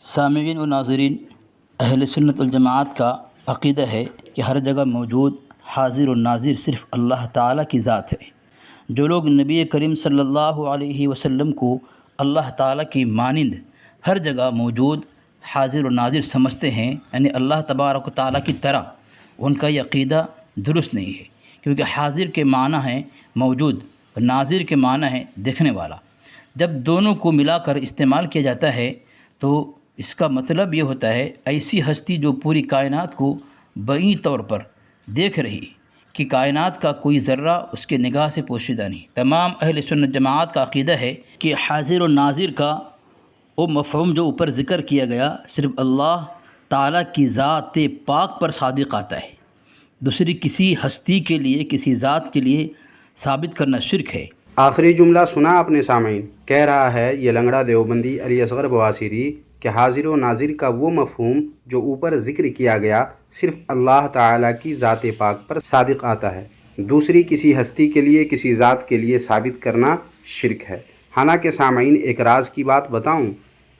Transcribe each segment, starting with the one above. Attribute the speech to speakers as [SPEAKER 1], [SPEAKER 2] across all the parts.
[SPEAKER 1] سامعین و ناظرین، اہل سنت والجماعت کا عقیدہ ہے کہ ہر جگہ موجود حاضر و ناظر صرف اللہ تعالیٰ کی ذات ہے۔ جو لوگ نبی کریم صلی اللہ علیہ وسلم کو اللہ تعالیٰ کی مانند ہر جگہ موجود حاضر و ناظر سمجھتے ہیں، یعنی اللہ تبارک و تعالیٰ کی طرح، ان کا یہ عقیدہ درست نہیں ہے، کیونکہ حاضر کے معنی ہے موجود اور ناظر کے معنی ہے دیکھنے والا۔ جب دونوں کو ملا کر استعمال کیا جاتا ہے تو اس کا مطلب یہ ہوتا ہے ایسی ہستی جو پوری کائنات کو بعید طور پر دیکھ رہی کہ کائنات کا کوئی ذرہ اس کے نگاہ سے پوشیدہ نہیں۔ تمام اہل سنت جماعت کا عقیدہ ہے کہ حاضر و ناظر کا وہ مفہوم جو اوپر ذکر کیا گیا صرف اللہ تعالیٰ کی ذات پاک پر صادق آتا ہے، دوسری کسی ہستی کے لیے، کسی ذات کے لیے ثابت کرنا شرک ہے۔
[SPEAKER 2] آخری جملہ سنا اپنے سامعین؟ کہہ رہا ہے یہ لنگڑا دیوبندی علی اصغر بواسیری کہ حاضر و ناظر کا وہ مفہوم جو اوپر ذکر کیا گیا صرف اللہ تعالیٰ کی ذات پاک پر صادق آتا ہے، دوسری کسی ہستی کے لیے، کسی ذات کے لیے ثابت کرنا شرک ہے۔ حالانکہ سامعین، ایک راز کی بات بتاؤں،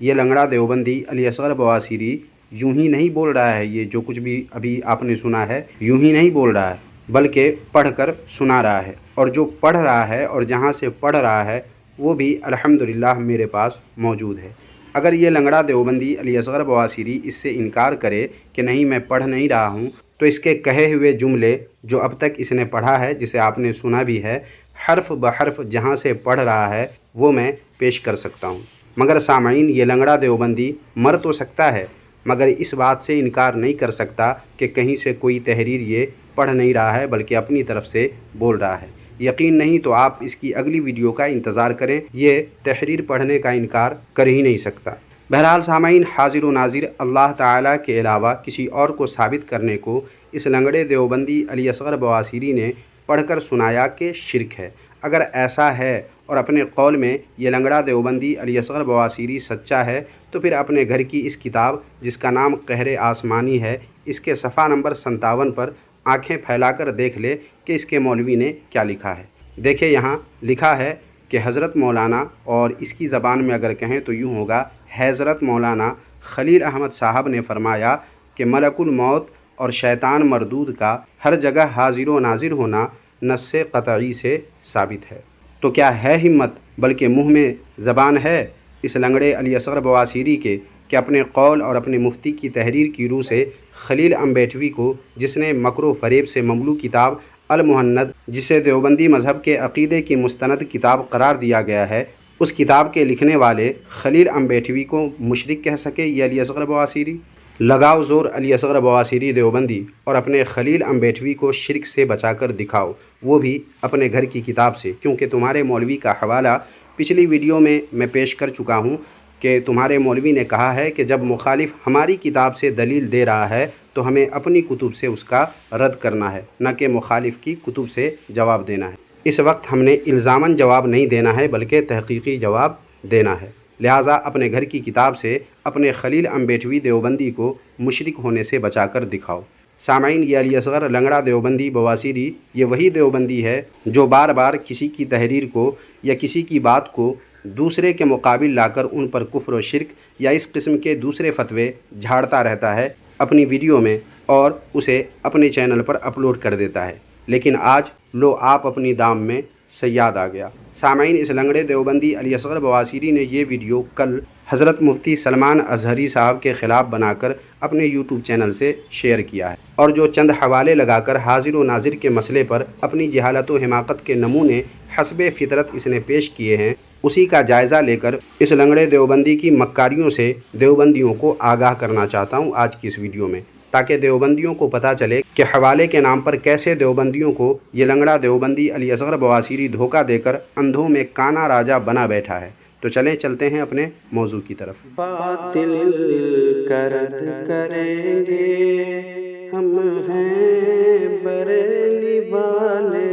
[SPEAKER 2] یہ لنگڑا دیوبندی علی اصغر بواسیری یوں ہی نہیں بول رہا ہے، یہ جو کچھ بھی ابھی آپ نے سنا ہے یوں ہی نہیں بول رہا ہے، بلکہ پڑھ کر سنا رہا ہے، اور جو پڑھ رہا ہے اور جہاں سے پڑھ رہا ہے وہ بھی الحمدللہ میرے پاس موجود ہے۔ اگر یہ لنگڑا دیوبندی علی اصغر بواسیری اس سے انکار کرے کہ نہیں میں پڑھ نہیں رہا ہوں، تو اس کے کہے ہوئے جملے جو اب تک اس نے پڑھا ہے، جسے آپ نے سنا بھی ہے، حرف بحرف جہاں سے پڑھ رہا ہے وہ میں پیش کر سکتا ہوں۔ مگر سامعین، یہ لنگڑا دیوبندی مر تو سکتا ہے مگر اس بات سے انکار نہیں کر سکتا کہ کہیں سے کوئی تحریر یہ پڑھ نہیں رہا ہے بلکہ اپنی طرف سے بول رہا ہے۔ یقین نہیں تو آپ اس کی اگلی ویڈیو کا انتظار کریں، یہ تحریر پڑھنے کا انکار کر ہی نہیں سکتا۔ بہرحال سامعین، حاضر و ناظر اللہ تعالیٰ کے علاوہ کسی اور کو ثابت کرنے کو اس لنگڑے دیوبندی علی اصغر بواسیری نے پڑھ کر سنایا کہ شرک ہے۔ اگر ایسا ہے اور اپنے قول میں یہ لنگڑا دیوبندی علی اصغر بواسیری سچا ہے تو پھر اپنے گھر کی اس کتاب جس کا نام قہر آسمانی ہے، اس کے صفحہ نمبر 57 پر آنکھیں پھیلا کر دیکھ لے کہ اس کے مولوی نے کیا لکھا ہے۔ دیکھیں، یہاں لکھا ہے کہ حضرت مولانا، اور اس کی زبان میں اگر کہیں تو یوں ہوگا، حضرت مولانا خلیل احمد صاحب نے فرمایا کہ ملک الموت اور شیطان مردود کا ہر جگہ حاضر و ناظر ہونا نص قطعی سے ثابت ہے۔ تو کیا ہے ہمت، بلکہ منہ میں زبان ہے اس لنگڑے علی اصغر بواسیری کے کہ اپنے قول اور اپنے مفتی کی تحریر کی روح سے خلیل امبیٹوی کو، جس نے مکر و فریب سے مملو کتاب المہند، جسے دیوبندی مذہب کے عقیدے کی مستند کتاب قرار دیا گیا ہے، اس کتاب کے لکھنے والے خلیل امبیٹوی کو مشرک کہہ سکے یہ علی اصغر بواسیری؟ لگاؤ زور علی اصغر بواسیری دیوبندی، اور اپنے خلیل امبیٹوی کو شرک سے بچا کر دکھاؤ، وہ بھی اپنے گھر کی کتاب سے، کیونکہ تمہارے مولوی کا حوالہ پچھلی ویڈیو میں پیش کر چکا ہوں کہ تمہارے مولوی نے کہا ہے کہ جب مخالف ہماری کتاب سے دلیل دے رہا ہے تو ہمیں اپنی کتب سے اس کا رد کرنا ہے، نہ کہ مخالف کی کتب سے جواب دینا ہے۔ اس وقت ہم نے الزاماً جواب نہیں دینا ہے بلکہ تحقیقی جواب دینا ہے، لہٰذا اپنے گھر کی کتاب سے اپنے خلیل امبیٹوی دیوبندی کو مشرک ہونے سے بچا کر دکھاؤ۔ سامعین، یہ علی اصغر لنگڑا دیوبندی بواسیری یہ وہی دیوبندی ہے جو بار بار کسی کی تحریر کو یا کسی کی بات کو دوسرے کے مقابل لا کر ان پر کفر و شرک یا اس قسم کے دوسرے فتوے جھاڑتا رہتا ہے اپنی ویڈیو میں اور اسے اپنے چینل پر اپلوڈ کر دیتا ہے۔ لیکن آج لو آپ اپنی دام میں صیاد آ گیا۔ سامعین، اس لنگڑے دیوبندی علی اصغر بواسیری نے یہ ویڈیو کل حضرت مفتی سلمان ازہری صاحب کے خلاف بنا کر اپنے یوٹیوب چینل سے شیئر کیا ہے، اور جو چند حوالے لگا کر حاضر و ناظر کے مسئلے پر اپنی جہالت و حماقت کے نمونے حسب فطرت اس نے پیش کیے ہیں، اسی کا جائزہ لے کر اس لنگڑے دیوبندی کی مکاریوں سے دیوبندیوں کو آگاہ کرنا چاہتا ہوں آج کی اس ویڈیو میں، تاکہ دیوبندیوں کو پتہ چلے کہ حوالے کے نام پر کیسے دیوبندیوں کو یہ لنگڑا دیوبندی علی اصغر بواسیری دھوکہ دے کر اندھوں میں کانا راجا بنا بیٹھا ہے۔ تو چلتے ہیں اپنے موضوع کی طرف۔
[SPEAKER 3] باطل کا رد کریں گے، ہم ہیں بریلی والے۔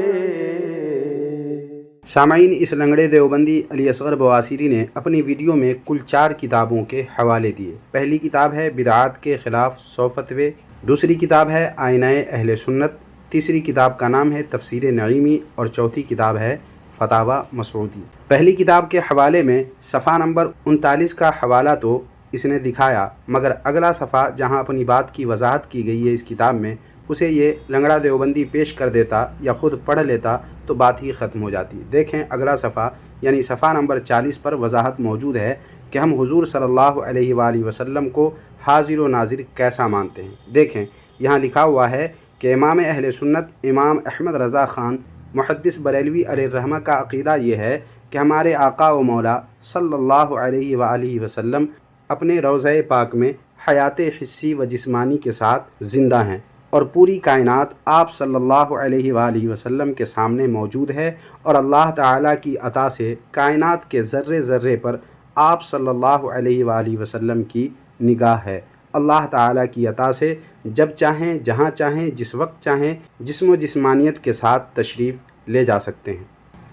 [SPEAKER 2] سامعین، اس لنگڑے دیوبندی علی اصغر بواسیری نے اپنی ویڈیو میں کل 4 کتابوں کے حوالے دیے۔ پہلی کتاب ہے بدعات کے خلاف 100 فتوے، دوسری کتاب ہے آئینہ اہل سنت، تیسری کتاب کا نام ہے تفسیر نعیمی، اور چوتھی کتاب ہے فتاوی مسعودی۔ پہلی کتاب کے حوالے میں صفحہ نمبر 39 کا حوالہ تو اس نے دکھایا، مگر اگلا صفحہ جہاں اپنی بات کی وضاحت کی گئی ہے اس کتاب میں، اسے یہ لنگڑا دیوبندی پیش کر دیتا یا خود پڑھ لیتا تو بات ہی ختم ہو جاتی۔ دیکھیں اگلا صفحہ، یعنی صفحہ نمبر 40 پر وضاحت موجود ہے کہ ہم حضور صلی اللہ علیہ وآلہ وسلم کو حاضر و ناظر کیسا مانتے ہیں۔ دیکھیں یہاں لکھا ہوا ہے کہ امام اہل سنت امام احمد رضا خان محدث بریلوی علیہ الرحمہ کا عقیدہ یہ ہے کہ ہمارے آقا و مولا صلی اللہ علیہ وآلہ وسلم اپنے روضہ پاک میں حیات حسی و جسمانی کے ساتھ زندہ ہیں، اور پوری کائنات آپ صلی اللہ علیہ وآلہ وسلم کے سامنے موجود ہے، اور اللہ تعالیٰ کی عطا سے کائنات کے ذرے ذرے پر آپ صلی اللہ علیہ وآلہ وسلم کی نگاہ ہے۔ اللہ تعالیٰ کی عطا سے جب چاہیں جہاں چاہیں جس وقت چاہیں جسم و جسمانیت کے ساتھ تشریف لے جا سکتے ہیں۔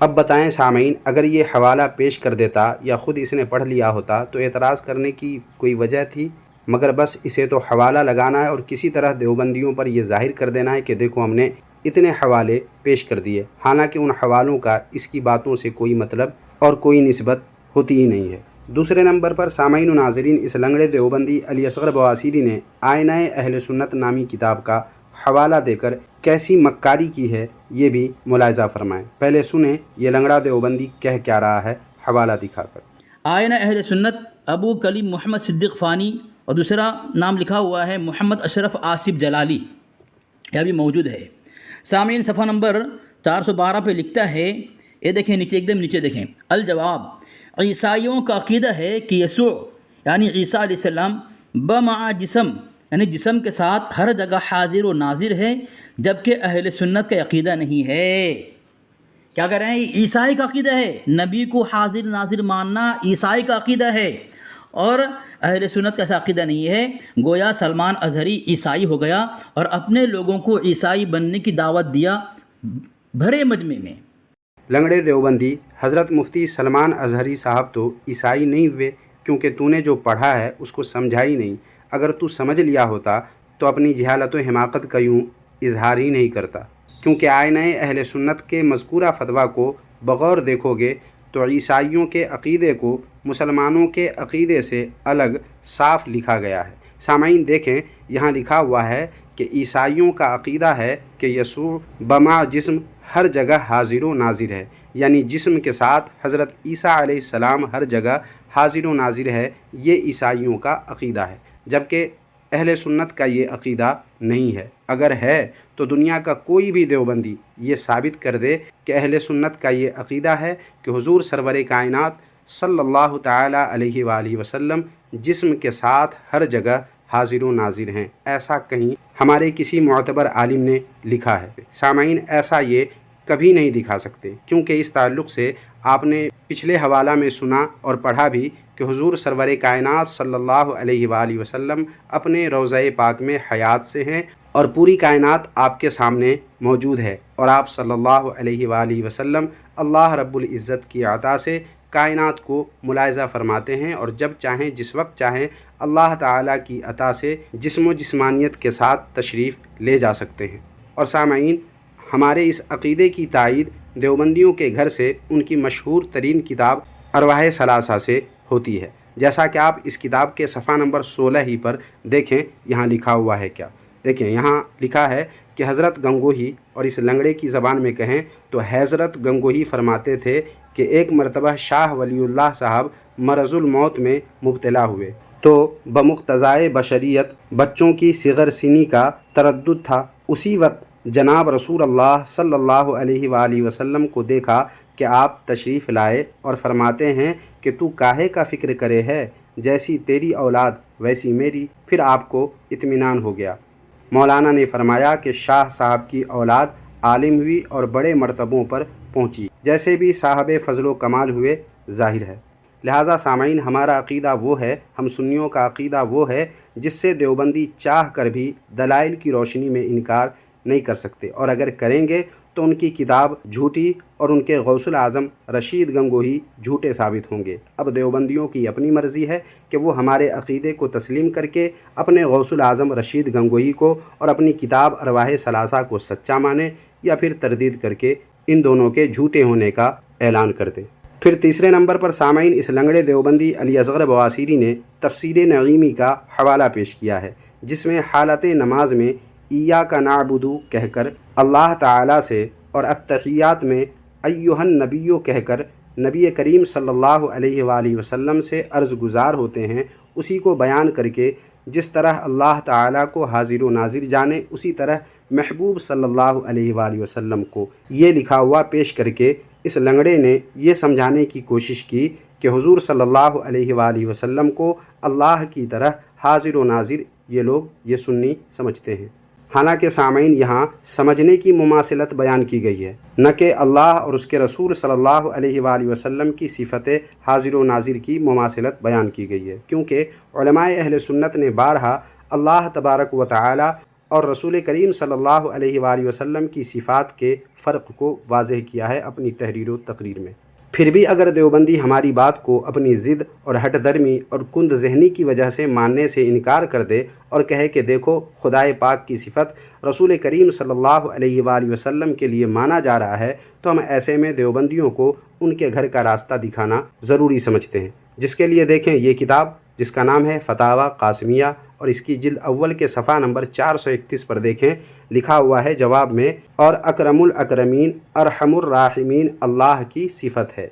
[SPEAKER 2] اب بتائیں سامعین، اگر یہ حوالہ پیش کر دیتا یا خود اس نے پڑھ لیا ہوتا تو اعتراض کرنے کی کوئی وجہ تھی؟ مگر بس اسے تو حوالہ لگانا ہے اور کسی طرح دیوبندیوں پر یہ ظاہر کر دینا ہے کہ دیکھو ہم نے اتنے حوالے پیش کر دیے، حالانکہ ان حوالوں کا اس کی باتوں سے کوئی مطلب اور کوئی نسبت ہوتی ہی نہیں ہے۔ دوسرے نمبر پر سامعین و ناظرین، اس لنگڑے دیوبندی علی اصغر بواسیری نے آئینہ اہل سنت نامی کتاب کا حوالہ دے کر کیسی مکاری کی ہے یہ بھی ملاحظہ فرمائیں۔ پہلے سنیں یہ لنگڑا دیوبندی کہہ کیا رہا ہے حوالہ دکھا کر۔
[SPEAKER 1] آئینہ اہل سنت ابو کلیم محمد صدیق فانی، اور دوسرا نام لکھا ہوا ہے محمد اشرف آصف جلالی، یہ بھی موجود ہے۔ سامعین صفحہ نمبر 412 پہ لکھتا ہے، یہ دیکھیں نیچے، ایک دم نیچے دیکھیں، الجواب، عیسائیوں کا عقیدہ ہے کہ یسوع یعنی عیسیٰ علیہ السلام بمع جسم یعنی جسم کے ساتھ ہر جگہ حاضر و ناظر ہے، جبکہ اہل سنت کا عقیدہ نہیں ہے۔ کیا کہہ رہے ہیں؟ عیسائی کا عقیدہ ہے، نبی کو حاضر ناظر ماننا عیسائی کا عقیدہ ہے، اور اہل سنت کا ایسا عقیدہ نہیں ہے۔ گویا سلمان اظہری عیسائی ہو گیا اور اپنے لوگوں کو عیسائی بننے کی دعوت دیا بھرے مجمع میں۔
[SPEAKER 2] لنگڑے دیوبندی، حضرت مفتی سلمان اظہری صاحب تو عیسائی نہیں ہوئے، کیونکہ تو نے جو پڑھا ہے اس کو سمجھا ہی نہیں۔ اگر تو سمجھ لیا ہوتا تو اپنی جہالت و حماقت کا یوں اظہار ہی نہیں کرتا، کیونکہ آئینہ اہل سنت کے مذکورہ فتویٰ کو بغور دیکھو گے تو عیسائیوں کے عقیدے کو مسلمانوں کے عقیدے سے الگ صاف لکھا گیا ہے۔ سامعین دیکھیں یہاں لکھا ہوا ہے کہ عیسائیوں کا عقیدہ ہے کہ یسوع بمع جسم ہر جگہ حاضر و ناظر ہے، یعنی جسم کے ساتھ حضرت عیسیٰ علیہ السلام ہر جگہ حاضر و ناظر ہے، یہ عیسائیوں کا عقیدہ ہے، جبکہ اہل سنت کا یہ عقیدہ نہیں ہے۔ اگر ہے تو دنیا کا کوئی بھی دیوبندی یہ ثابت کر دے کہ اہل سنت کا یہ عقیدہ ہے کہ حضور سرور کائنات صلی اللہ تعالیٰ علیہ وآلہ وسلم جسم کے ساتھ ہر جگہ حاضر و ناظر ہیں۔ ایسا کہیں ہمارے کسی معتبر عالم نے لکھا ہے؟ سامعین ایسا یہ کبھی نہیں دکھا سکتے، کیونکہ اس تعلق سے آپ نے پچھلے حوالہ میں سنا اور پڑھا بھی کہ حضور سرور کائنات صلی اللہ علیہ وآلہ وسلم اپنے روضہ پاک میں حیات سے ہیں، اور پوری کائنات آپ کے سامنے موجود ہے، اور آپ صلی اللہ علیہ وآلہ وسلم اللہ رب العزت کی عطا سے کائنات کو ملاحظہ فرماتے ہیں، اور جب چاہیں جس وقت چاہیں اللہ تعالیٰ کی عطا سے جسم و جسمانیت کے ساتھ تشریف لے جا سکتے ہیں۔ اور سامعین، ہمارے اس عقیدے کی تائید دیوبندیوں کے گھر سے ان کی مشہور ترین کتاب ارواح ثلاثہ سے ہوتی ہے، جیسا کہ آپ اس کتاب کے صفحہ نمبر 16 ہی پر دیکھیں یہاں لکھا ہوا ہے کیا۔ دیکھیں یہاں لکھا ہے کہ حضرت گنگوہی، اور اس لنگڑے کی زبان میں کہیں تو حضرت گنگوہی فرماتے تھے کہ ایک مرتبہ شاہ ولی اللہ صاحب مرض الموت میں مبتلا ہوئے تو بمقتضائے بشریت بچوں کی صغر سنی کا تردد تھا۔ اسی وقت جناب رسول اللہ صلی اللہ علیہ وآلہ وسلم کو دیکھا کہ آپ تشریف لائے اور فرماتے ہیں کہ تو کاہے کا فکر کرے ہے، جیسی تیری اولاد ویسی میری۔ پھر آپ کو اطمینان ہو گیا۔ مولانا نے فرمایا کہ شاہ صاحب کی اولاد عالم ہوئی اور بڑے مرتبوں پر پہنچی، جیسے بھی صاحب فضل و کمال ہوئے، ظاہر ہے۔ لہٰذا سامعین، ہمارا عقیدہ وہ ہے، ہم سنیوں کا عقیدہ وہ ہے جس سے دیوبندی چاہ کر بھی دلائل کی روشنی میں انکار نہیں کر سکتے، اور اگر کریں گے تو ان کی کتاب جھوٹی اور ان کے غوث الاعظم رشید گنگوہی جھوٹے ثابت ہوں گے۔ اب دیوبندیوں کی اپنی مرضی ہے کہ وہ ہمارے عقیدے کو تسلیم کر کے اپنے غوث الاعظم رشید گنگوہی کو اور اپنی کتاب ارواح ثلاثہ کو سچا مانیں، یا پھر تردید کر کے ان دونوں کے جھوٹے ہونے کا اعلان کر دیں۔ پھر تیسرے نمبر پر سامعین، اس لنگڑے دیوبندی علی اصغر بواسیری نے تفسیر نعیمی کا حوالہ پیش کیا ہے، جس میں حالت نماز میں ایاک نعبد کہہ کر اللہ تعالیٰ سے اور التحیات میں ایھا النبی کہہ کر نبی کریم صلی اللہ علیہ وآلہ وسلم سے عرض گزار ہوتے ہیں، اسی کو بیان کر کے جس طرح اللہ تعالیٰ کو حاضر و ناظر جانے، اسی طرح محبوب صلی اللہ علیہ وآلہ وسلم کو یہ لکھا ہوا پیش کر کے اس لنگڑے نے یہ سمجھانے کی کوشش کی کہ حضور صلی اللہ علیہ وآلہ وسلم کو اللہ کی طرح حاضر و ناظر یہ لوگ یہ سنی سمجھتے ہیں۔ حالانکہ سامعین یہاں سمجھنے کی مماثلت بیان کی گئی ہے، نہ کہ اللہ اور اس کے رسول صلی اللہ علیہ وآلہ وسلم کی صفت حاضر و ناظر کی مماثلت بیان کی گئی ہے، کیونکہ علماء اہل سنت نے بارہا اللہ تبارک و تعالی اور رسول کریم صلی اللہ علیہ وآلہ وسلم کی صفات کے فرق کو واضح کیا ہے اپنی تحریر و تقریر میں۔ پھر بھی اگر دیوبندی ہماری بات کو اپنی ضد اور ہٹ درمی اور کند ذہنی کی وجہ سے ماننے سے انکار کر دے اور کہے کہ دیکھو خدائے پاک کی صفت رسول کریم صلی اللہ علیہ وآلہ وسلم کے لیے مانا جا رہا ہے، تو ہم ایسے میں دیوبندیوں کو ان کے گھر کا راستہ دکھانا ضروری سمجھتے ہیں، جس کے لیے دیکھیں یہ کتاب جس کا نام ہے فتاوی قاسمیہ، اور اس کی جلد اول کے صفحہ نمبر 431 پر دیکھیں، لکھا ہوا ہے جواب میں، اور اکرم الاکرمین ارحم الراحمین اللہ کی صفت ہے۔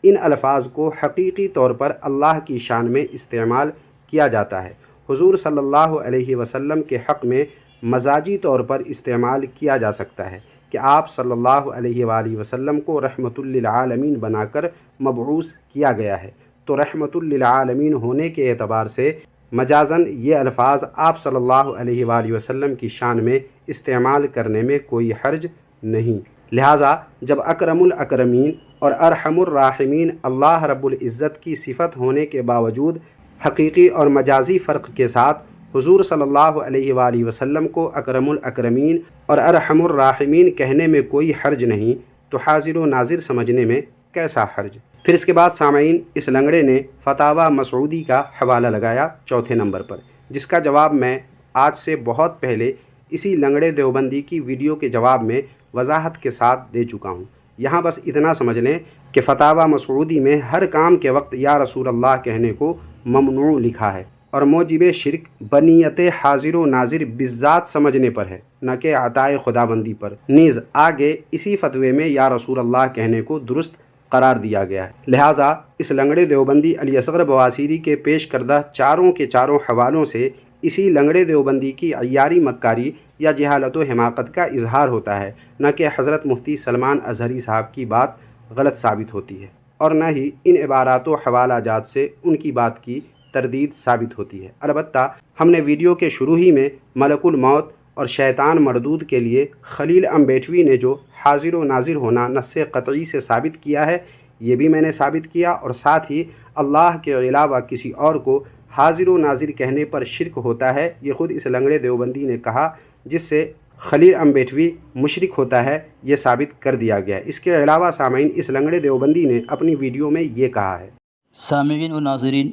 [SPEAKER 2] ان الفاظ کو حقیقی طور پر اللہ کی شان میں استعمال کیا جاتا ہے، حضور صلی اللہ علیہ وسلم کے حق میں مزاجی طور پر استعمال کیا جا سکتا ہے کہ آپ صلی اللہ علیہ وآلہ وسلم کو رحمت للعالمین بنا کر مبعوث کیا گیا ہے، تو رحمت للعالمین ہونے کے اعتبار سے مجازاً یہ الفاظ آپ صلی اللہ علیہ وآلہ وسلم کی شان میں استعمال کرنے میں کوئی حرج نہیں۔ لہٰذا جب اکرم الاکرمین اور ارحم الراحمین اللہ رب العزت کی صفت ہونے کے باوجود حقیقی اور مجازی فرق کے ساتھ حضور صلی اللہ علیہ وآلہ وسلم کو اکرم الاکرمین اور ارحم الراحمین کہنے میں کوئی حرج نہیں، تو حاضر و ناظر سمجھنے میں کیسا حرج؟ پھر اس کے بعد سامعین اس لنگڑے نے فتاوی مسعودی کا حوالہ لگایا چوتھے نمبر پر، جس کا جواب میں آج سے بہت پہلے اسی لنگڑے دیوبندی کی ویڈیو کے جواب میں وضاحت کے ساتھ دے چکا ہوں۔ یہاں بس اتنا سمجھ لیں کہ فتاوی مسعودی میں ہر کام کے وقت یا رسول اللہ کہنے کو ممنوع لکھا ہے، اور موجب شرک بنیت حاضر و ناظر بالذات سمجھنے پر ہے، نہ کہ عطائے خداوندی پر۔ نیز آگے اسی فتوے میں یا رسول اللہ کہنے کو درست قرار دیا گیا ہے۔ لہٰذا اس لنگڑے دیوبندی علی اصغر بواسیری کے پیش کردہ چاروں کے چاروں حوالوں سے اسی لنگڑے دیوبندی کی عیاری مکاری یا جہالت و حماقت کا اظہار ہوتا ہے، نہ کہ حضرت مفتی سلمان ازہری صاحب کی بات غلط ثابت ہوتی ہے، اور نہ ہی ان عبارات و حوالہ جات سے ان کی بات کی تردید ثابت ہوتی ہے۔ البتہ ہم نے ویڈیو کے شروع ہی میں ملک الموت اور شیطان مردود کے لیے خلیل امبیٹوی نے جو حاضر و ناظر ہونا نص قطعی سے ثابت کیا ہے، یہ بھی میں نے ثابت کیا، اور ساتھ ہی اللہ کے علاوہ کسی اور کو حاضر و ناظر کہنے پر شرک ہوتا ہے، یہ خود اس لنگڑے دیوبندی نے کہا، جس سے خلیل امبیٹوی مشرک ہوتا ہے، یہ ثابت کر دیا گیا ہے۔ اس کے علاوہ سامعین اس لنگڑے دیوبندی نے اپنی ویڈیو میں یہ کہا ہے۔
[SPEAKER 1] سامعین و ناظرین،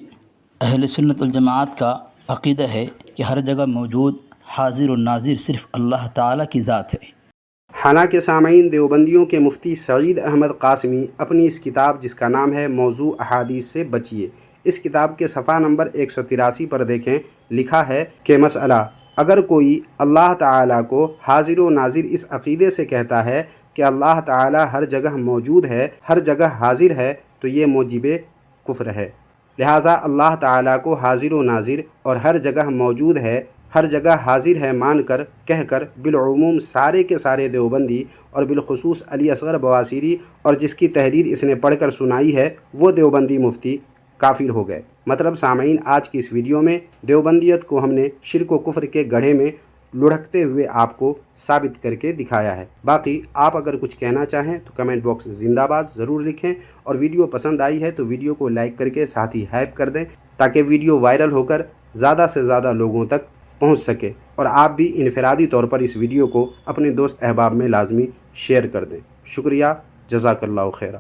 [SPEAKER 1] اہل سنت والجماعت کا عقیدہ ہے کہ ہر جگہ موجود حاضر و ناظر صرف اللہ تعالیٰ کی ذات ہے۔
[SPEAKER 2] حالانکہ سامعین دیوبندیوں کے مفتی سعید احمد قاسمی اپنی اس کتاب جس کا نام ہے موضوع احادیث سے بچیے، اس کتاب کے صفحہ نمبر 183 پر دیکھیں، لکھا ہے کہ مسئلہ: اگر کوئی اللہ تعالیٰ کو حاضر و ناظر اس عقیدے سے کہتا ہے کہ اللہ تعالیٰ ہر جگہ موجود ہے، ہر جگہ حاضر ہے، تو یہ موجب کفر ہے۔ لہٰذا اللہ تعالیٰ کو حاضر و ناظر اور ہر جگہ موجود ہے، ہر جگہ حاضر ہے مان کر کہہ کر بالعموم سارے کے سارے دیوبندی اور بالخصوص علی اصغر بواسیری اور جس کی تحریر اس نے پڑھ کر سنائی ہے وہ دیوبندی مفتی کافر ہو گئے۔ مطلب سامعین آج کی اس ویڈیو میں دیوبندیت کو ہم نے شرک و کفر کے گڑھے میں لڑھکتے ہوئے آپ کو ثابت کر کے دکھایا ہے۔ باقی آپ اگر کچھ کہنا چاہیں تو کمنٹ باکس زندہ باد ضرور لکھیں، اور ویڈیو پسند آئی ہے تو ویڈیو کو لائک کر کے ساتھ ہی ہائپ کر دیں تاکہ ویڈیو وائرل ہو کر زیادہ سے زیادہ لوگوں تک پہنچ سکے، اور آپ بھی انفرادی طور پر اس ویڈیو کو اپنے دوست احباب میں لازمی شیئر کر دیں۔ شکریہ، جزاک اللہ خیرہ۔